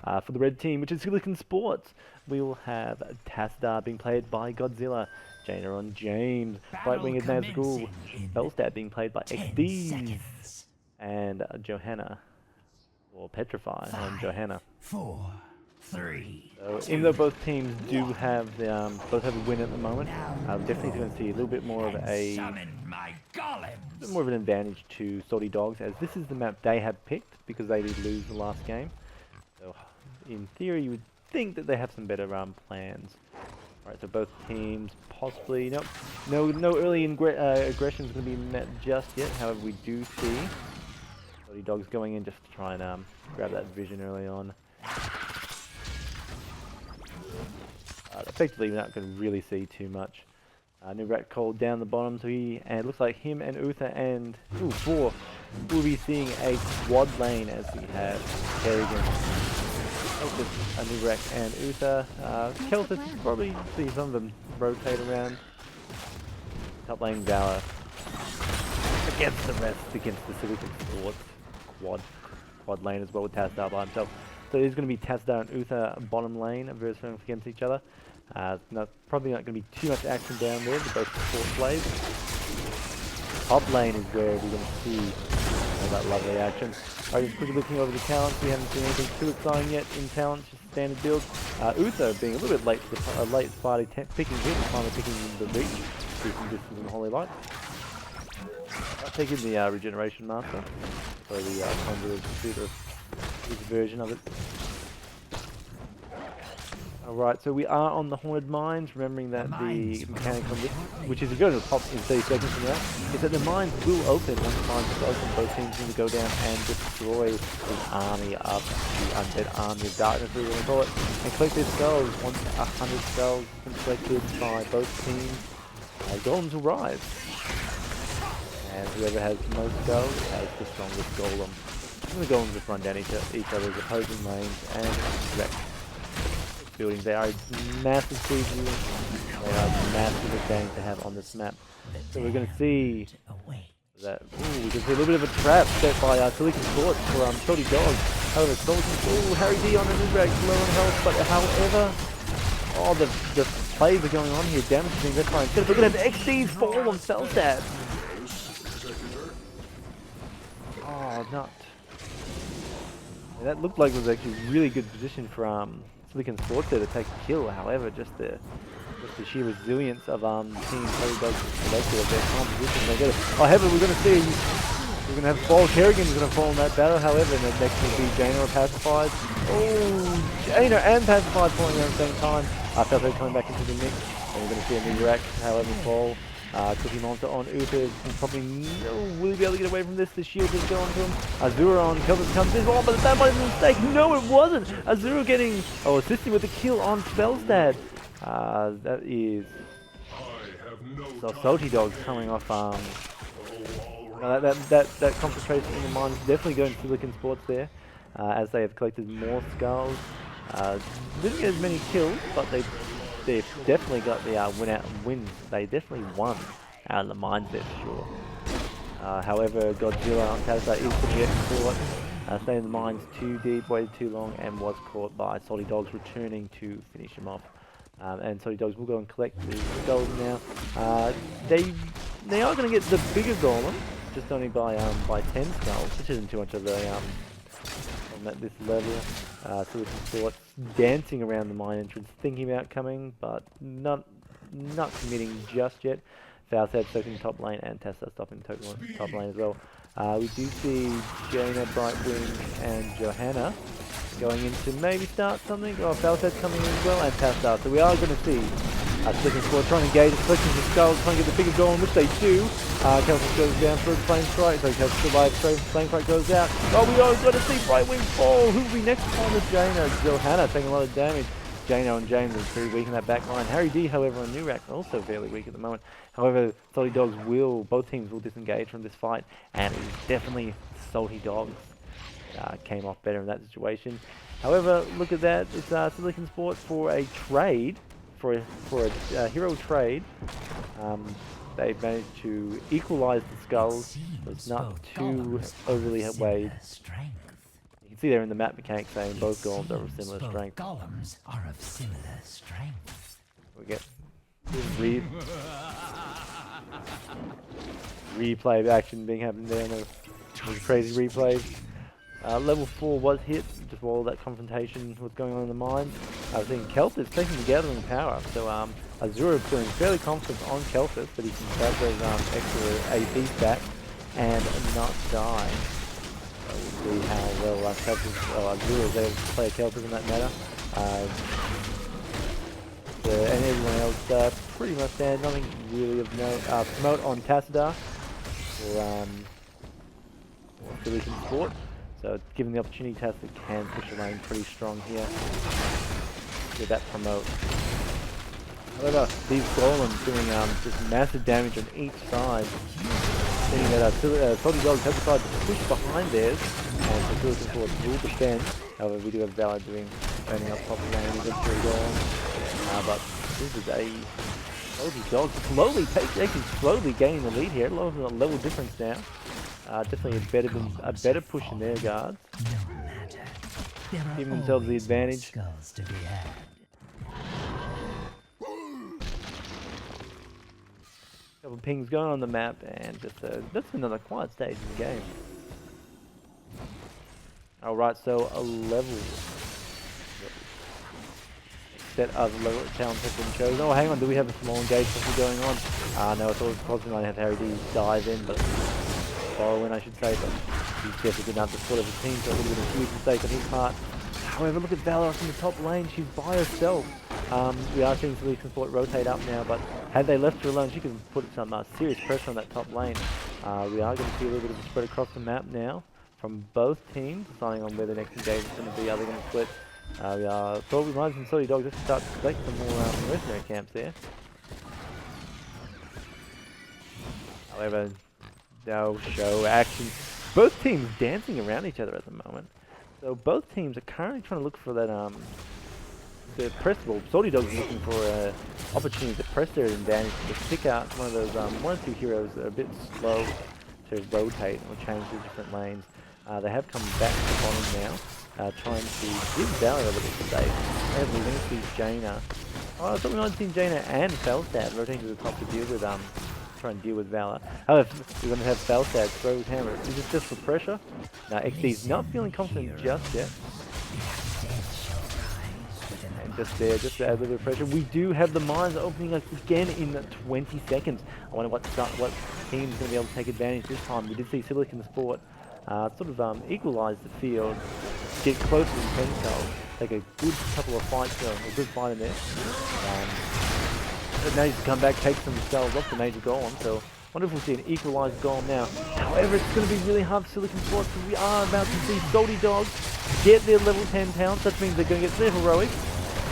For the red team, which is Silicon Sports, we will have Tasdar being played by Godzilla, Jaina on James, right wing is Nazgul, Belstad being played by XDs, and Johanna, or Petrify on Johanna. 4, 3. So even though both teams do have both have a win at the moment, definitely going to see a little bit more of an advantage to Salty Dogz, as this is the map they have picked because they did lose the last game. So in theory, you would think that they have some better plans. Alright, so both teams possibly no early aggression is going to be met just yet. However, we do see Salty Dogz going in just to try and grab that vision early on. Effectively, we're not going to really see too much. New rat called down the bottom, so and it looks like him and Uther and four will be seeing a quad lane as we have Kerrigan, a new rat and Uther. Keltis will probably see some of them rotate around. Top lane Valor against the rest, against the Silicon Sports quad lane as well with Tasdar by himself. So it is going to be Tasdar and Uther bottom lane versus against each other. Probably not going to be too much action down there. They're both support plays. Top lane is where we're going to see that lovely action. Alright, just quickly looking over the talents. We haven't seen anything too exciting yet in talents, just standard build. Uther being a little bit late to the late party picking him, finally picking the reach. See some distance in the Holy Light. Taking the regeneration master. So the Conjurer computer his version of it. Alright, so we are on the Haunted Mines, remembering that the mechanic on this, which is going to pop in 30 seconds from now, is that the mines will open. Once the mines are open, both teams need to go down and destroy the army of the undead army of darkness, we want to call it, and collect their skulls. Once 100 skulls have been collected by both teams, golems will rise. And whoever has the most skulls has the strongest golem. The golems just run down each other's opposing lanes and wreck buildings. They are massive CG. They are massive advantage to have on this map. So we're going to see that. Ooh, we can see a little bit of a trap set by Silicon Sports for Salty Dogz. However, Harry D on the Nuzrak, low on health, but however, the plays are going on here. Damage is being trying. We're going to have XD's fall on Felstad. Oh, nut. That looked like it was actually a really good position for Silicon Sports there to take the kill. However, just the sheer resilience of Team Salty Dogz collective of their composition. They get it. Oh, however, we're going to see we're going to have Fall. Kerrigan's going to fall in that battle. However, the next will be Jaina or Pacified. Oh, Jaina and Pacified falling at the same time. Felstad coming back into the mix, and we're going to see a new rack. However, Fall. Cookie Monster on Uther, probably will he be able to get away from this? The shield is going to him. Azura on Kelvis comes in, but that might be a mistake. No, it wasn't. Azura getting, assisting with the kill on Spellstad. That is Salty Dogz coming off. That concentration in the mine is definitely going to Silicon Sports there, as they have collected more skulls. Didn't get as many kills, but they've definitely got the wins. They definitely won out of the mines there for sure. However, Godzilla on Tasdar is to get caught. Staying in the mines too deep, waited too long, and was caught by Salty Dogz returning to finish him off. And Salty Dogz will go and collect the skulls now. They are going to get the bigger golem, just only by 10 skulls, which isn't too much of a at this level. Silicon Sports dancing around the mine entrance, thinking about coming, but not committing just yet. Falstad soaking top lane and Tessa stopping top lane as well. We do see Jaina, Brightwing, and Johanna going in to maybe start something. Oh, Falstad's coming in as well, and Tessa. So we are going to see Silicon Sports trying to engage, collecting the skulls, trying to get the bigger goal, which they do. Kelvin goes down for a flame strike, so Kelvin survives, flame strike goes out. Oh, we are going to see Brightwing fall. Who will be next on the Jaina? Johanna taking a lot of damage. Jaina and James are pretty weak in that back line. Harry D, however, on Nurak, also fairly weak at the moment. However, Salty Dogz both teams will disengage from this fight, and it is definitely Salty Dogz came off better in that situation. However, look at that, it's Silicon Sports for a trade, for a hero trade. They've managed to equalize the skulls, so it's not too overly weighed. You can see there in the map mechanics saying both golems are of Seems similar both strength. golems are of similar strength. We get replay action being happened there, and those crazy replays. Level 4 was hit just while that confrontation was going on in the mine. I was seeing Kelthis taking the gathering power, so Azura feeling fairly confident on Kelthis that he can grab those extra AP stats and not die. So we'll see how well Azura is able to play Kelthis in that meta. And everyone else pretty much there, nothing really of note. Promote on Tassadar for Silicon Sport. So given the opportunity, Tassadar can push the lane pretty strong here with that promote. However, these golems doing just massive damage on each side. Seeing that Salty Dogz have decided to push behind theirs, and so Silicon Sport will defend. However, we do have Valor turning up top of the lane with 3 golems. But this is a Salty Dogz actually slowly gaining the lead here. Level difference now. Definitely a better push in their guards. Giving themselves the advantage. Couple of pings going on the map, and just that's another quiet stage in the game. Alright, so a level set of level talents have been chosen. Oh, hang on, do we have a small engagement going on? No, I thought it was possible I'd have Harry D dive in, but follow in, I should say, but he's definitely good enough to split up his team, so it would have been a huge mistake on his part. However, look at Valor in the top lane, she's by herself. We are seeing Silicon Sport rotate up now, but had they left her alone, she could put some serious pressure on that top lane. We are going to see a little bit of a spread across the map now from both teams, deciding on where the next engagement is going to be. Are they going to split? We are probably rising Salty Dogz just to start to collect some more mercenary camps there. However, no show action. Both teams dancing around each other at the moment. So both teams are currently trying to look for that the press ball. Salty Dogz is looking for an opportunity to press their advantage to pick out one of those one or two heroes that are a bit slow to rotate or change to different lanes. They have come back to the bottom now, trying to give Valor a little space. We're going to see Jaina. Oh, I thought we might have seen Jaina and Felstad rotating to the top to deal with try and deal with Valor. However, we're going to have Felstad throw his hammer. Is this just for pressure? Now XD's not feeling confident just yet. And just there, just to add a little bit of pressure. We do have the mines opening up again in 20 seconds. I wonder what team's going to be able to take advantage this time. We did see Silicon Sport sort of equalise the field, get closer to Pensol, take a good couple of fights, a good fight in there. But now he's come back, takes themselves off the major golem, so I wonder if we'll see an equalised golem now. However, it's going to be really hard for Silicon Sport because we are about to see Salty Dogz get their level 10 pounds. That means they're going to get their heroics,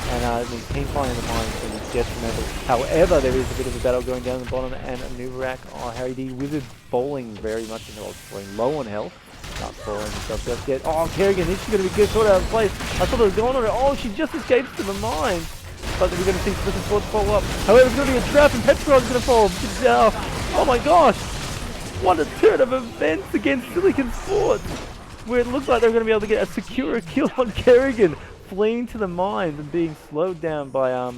and it means team fighting in the mine is going to be detrimental. However, there is a bit of a battle going down the bottom, and Nuvarak, Harry D, Wizard falling very much into falling low on health. Not falling himself just yet. Oh, Kerrigan, this is going to be good, sort out of place. I thought it was going on. Oh, she just escapes to the mine. But we're going to see Silicon Sport follow up. However, it's going to be a trap, and Petron's going to fall. Oh my gosh! What a turn of events against Silicon Sport, where it looks like they're going to be able to get a secure kill on Kerrigan, fleeing to the mines and being slowed down by a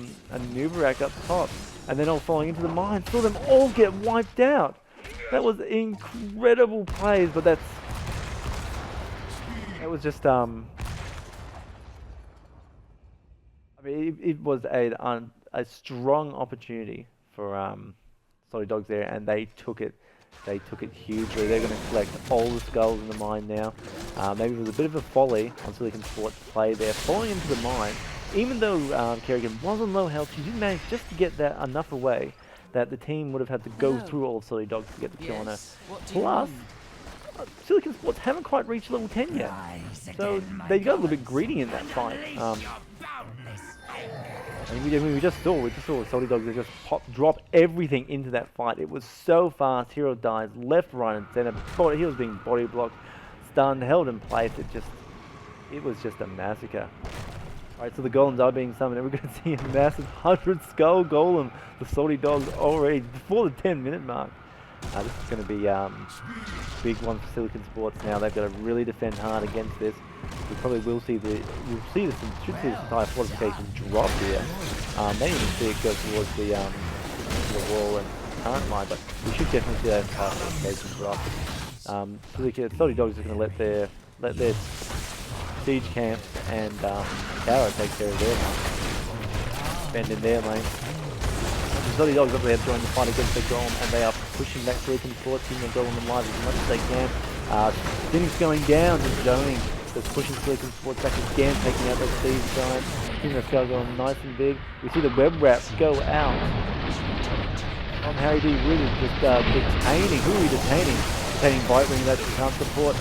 Nuvarak up top, and then all falling into the mines. Saw them all get wiped out. That was incredible plays, but that was just I mean, it was a strong opportunity for Salty Dogz there, and they took it. They took it hugely. They're going to collect all the skulls in the mine now. Maybe it was a bit of a folly on Silicon Sport to play there, falling into the mine. Even though Kerrigan was on low health, she did manage just to get that enough away that the team would have had to go through all of Salty Dogz to get the kill on her. Plus, Silicon Sports haven't quite reached level 10 yet, so they got a little bit greedy in that fight. And we just saw Salty Dogz just drop everything into that fight. It was so fast. Hero dies left, right, and center. He was being body blocked, stunned, held in place. It was just a massacre. Alright, so the golems are being summoned, and we're going to see a massive 100 skull golem for Salty Dogz already before the 10-minute mark. This is going to be big one for Silicon Sports now. They've got to really defend hard against this. We probably will see should see this entire fortification drop here. Maybe even see it go towards the wall and current mine, but we should definitely see that entire fortification drop. Salty Dogz is going to let their siege camps and tower take care of their spend in their lane. The Salty Dogz obviously have joined the fight against the Golem, and they are pushing back Silicon Sports, keeping the Golem alive as much as they can. Phoenix going down, just going. Just pushing Silicon Sports back again, taking out that siege giant, keeping the scale going nice and big. We see the web wrap go out. On Harry D really just detaining. Who are we detaining? Detaining Bitewing, that can't support.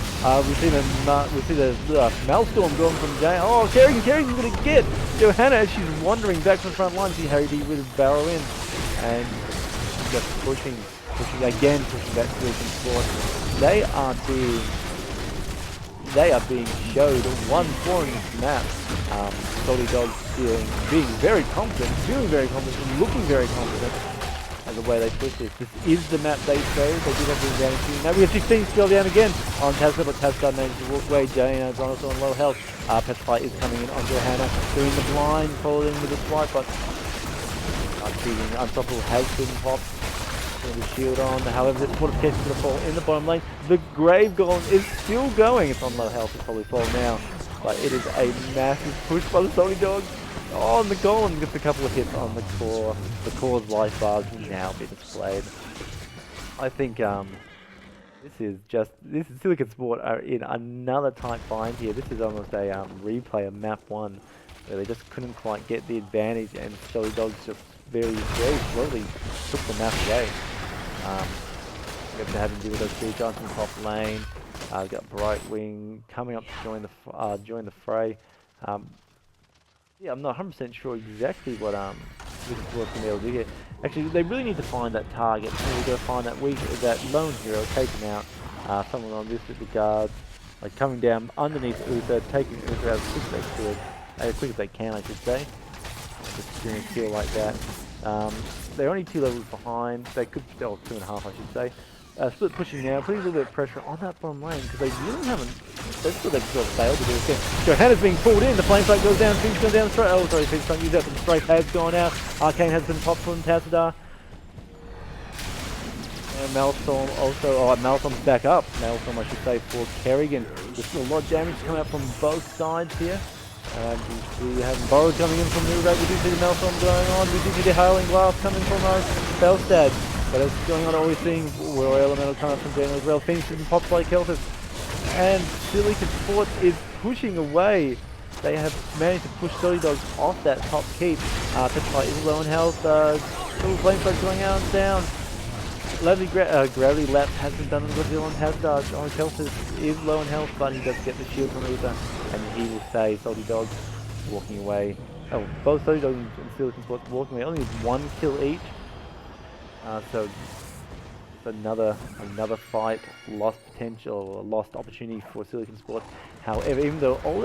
We see the Maelstrom going from Jay. Oh, Kerrigan's gonna get Johanna as she's wandering back from the front line. See Harry D really barrel in, and just pushing back Silicon Sports. They are being showed 1-4 in this map. Salty Dogz being very confident, feeling very confident, and looking very confident as the way they push this. This is the map they chose. They do have the advantage. Now we have 16 still down again on Tasca, but Tasca managed to walk away. Jaina is also on low health. Petrify is coming in on Johanna, doing the blind, following with the swipe, but Unstoppable has been popped. The shield on, however this fortification is going to fall in the bottom lane. The Grave Golem is still going. It's on low health, it'll probably fall now. But it is a massive push by the Salty Dogz. Oh, and the Golem gets a couple of hits on the core. The core's life bars can now be displayed. I think this is Silicon Sport are in another tight bind here. This is almost a replay of map 1, where they just couldn't quite get the advantage, and Salty Dogz just very slowly took the map away. We're going to have him deal with those two giants in the top lane. We've got Brightwing coming up to join the fray. Yeah, I'm not 100% sure exactly what Silicon Sports can be able to do here. Actually, they really need to find that target. And we're going to find that lone hero, taking out someone on this with the guards, like coming down underneath Uther, taking Uther out as quick as they can, I should say. Just doing a kill like that. They're only 2 levels behind. They could, 2.5 I should say. Split pushing now, putting a little bit of pressure on that bottom lane, because they really haven't, they've sort of failed to do this again. Johanna's being pulled in, the flame strike goes down, Finch goes down straight. Oh sorry, Finch don't use that, but the strafe has gone out. Arcane has been popped from Tassadar. And Maelstrom also, Maelstrom's back up. Maelstrom I should say for Kerrigan. There's still a lot of damage coming out from both sides here. We have Borrow coming in from Nurag. We do see the Maelstrom going on. We do see the Howling Blast coming from Felstad. What else is going on? Always seeing Royal Elemental coming from Jana as well. Phoenix is popped by Keltis. And Silicon Sports is pushing away. They have managed to push Salty Dogz off that top keep. Petrify is low in health. Little flame strike going out and down. Lovely gravity lap has been done on Brazil on Tasdar. Keltis is low in health, but he does get the shield from Uther. And he will say Salty Dogz walking away. Oh, both Salty Dogz and Silicon Sports walking away. Only 1 kill each. So it's another fight, lost potential, or lost opportunity for Silicon Sports. However, even though all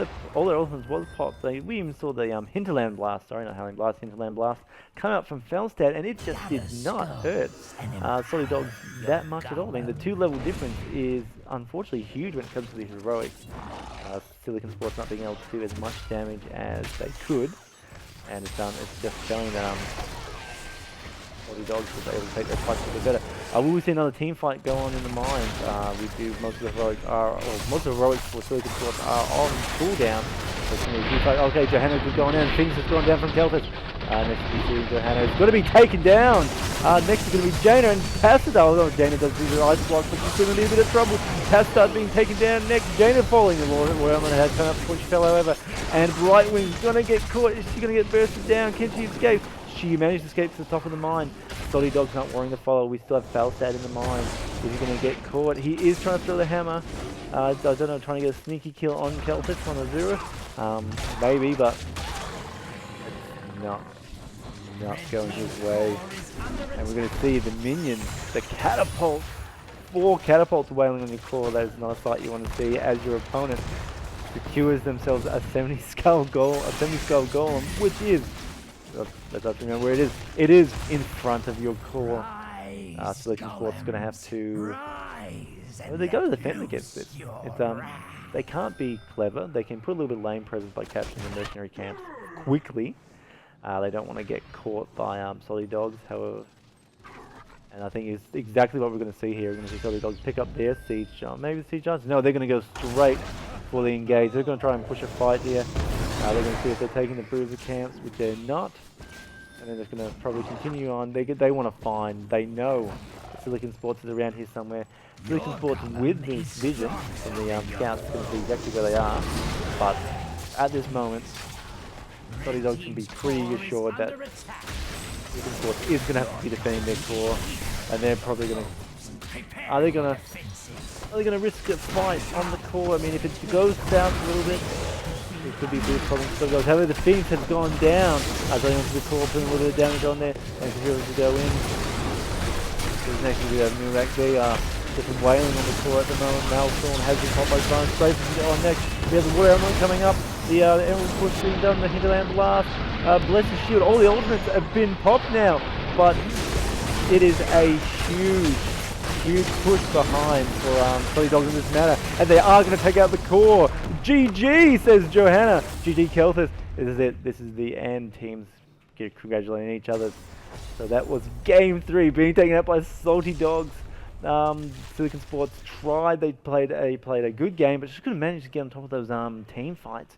their ultimates was popped, we even saw the Hinterland Blast, sorry, not Howling Blast, Hinterland Blast, come out from Felstad, and it just did not hurt Salty Dogz that much at all. I mean, the 2-level difference is unfortunately huge when it comes to the heroics. Silicon Sports not being able to do as much damage as they could, and it's just showing that Salty Dogz was able to take their fights a bit better. Will we see another team fight go on in the mines? We do. Most of the heroics for Silicon Sports are on cooldown. Okay, Johanna is going in. Phoenix has gone down from Keltis. Next we see Johanna is going to be taken down. Next is going to be Jaina and Tassadar. Although Jaina does do the ice block, but she's going to be in a bit of trouble. Tassadar being taken down next. Jaina falling. The Lord Wellman has come up before she fell, however. And Brightwing's going to get caught. Is she going to get bursted down? Can she escape? She managed to escape to the top of the mine. Salty Dogz not worrying to follow. We still have Falstad in the mine. Is he going to get caught? He is trying to throw the hammer. I don't know, trying to get a sneaky kill on Keltis on Azura. Maybe, but it's not going his way. And we're going to see the minions, the catapult. 4 catapults wailing on your core. That is not a sight you want to see as your opponent secures themselves a 70-skull golem, which is, let's have to remember where it is. It is in front of your core. Silicon Sports is going to have to... Rise, They got to defend against this. They can't be clever. They can put a little bit of lane presence by capturing the mercenary camps quickly. They don't want to get caught by Solid Dogz, however. And I think it's exactly what we're going to see here. We're going to see Solid Dogz pick up their siege chance. Maybe the siege chance? No, they're going to go straight for the engage. They're going to try and push a fight here. They're going to see if they're taking the bruiser camps, which they're not. And then they're just going to probably continue on. They want to find. They know Silicon Sports is around here somewhere. Silicon Sports with the vision from the scouts is going to see exactly where they are. But at this moment, Solid Dogz can be pretty assured that Silicon Sports is going to have to be defending their core, and they're probably going to... Are they going to risk a fight on the core? I mean, if it goes south a little bit, it could be a big problem. However, the Phoenix has gone down, going onto the core, putting a little bit of damage on there, and for heroes to go in. There's next to have Murak there, just wailing on the core at the moment. Malthorn has been caught by Silent Strafe on next. We have the Water Element coming up. The Emerald Push being done, the Hinterland Blast, Blessed Shield. All the ultimates have been popped now, but it is a huge push behind for Solid Dogz in this matter, and they are going to take out the core. GG, says Johanna. GG Kelthis. This is it. This is the end. Teams congratulating each other. So that was game 3 being taken out by Salty Dogz. Silicon Sports tried. They played a good game, but just couldn't manage to get on top of those team fights,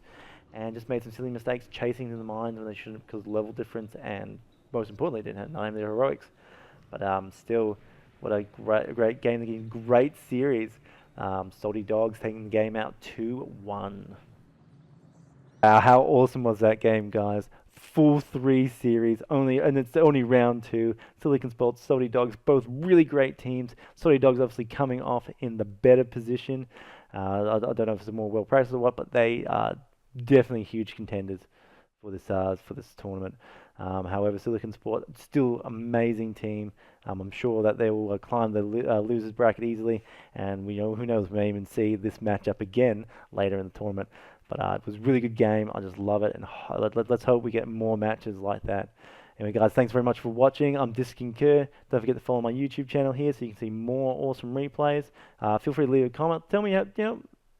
and just made some silly mistakes chasing to the mines when they shouldn't because of level difference, and most importantly, didn't have none of their heroics. But still, what a great game again, great series. Salty Dogz taking the game out 2-1. How awesome was that game, guys? Full 3 series, and it's only round 2. Silicon Sports, Salty Dogz, both really great teams. Salty Dogz obviously coming off in the better position. I don't know if it's more well practiced or what, but they are definitely huge contenders for this tournament. However, Silicon Sport still amazing team. I'm sure that they will climb the losers bracket easily, and who knows, we may even see this matchup again later in the tournament. But it was a really good game. I just love it, and let's hope we get more matches like that. Anyway, guys, thanks very much for watching. I'm Disconcur. Don't forget to follow my YouTube channel here so you can see more awesome replays. Feel free to leave a comment. Tell me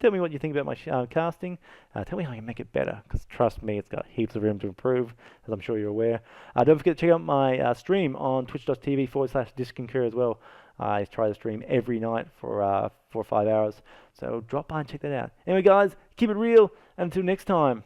tell me what you think about my casting. Tell me how I can make it better, because trust me, it's got heaps of room to improve, as I'm sure you're aware. Don't forget to check out my stream on twitch.tv/Disconcur as well. I try to stream every night for 4 or 5 hours, so drop by and check that out. Anyway, guys, keep it real, and until next time.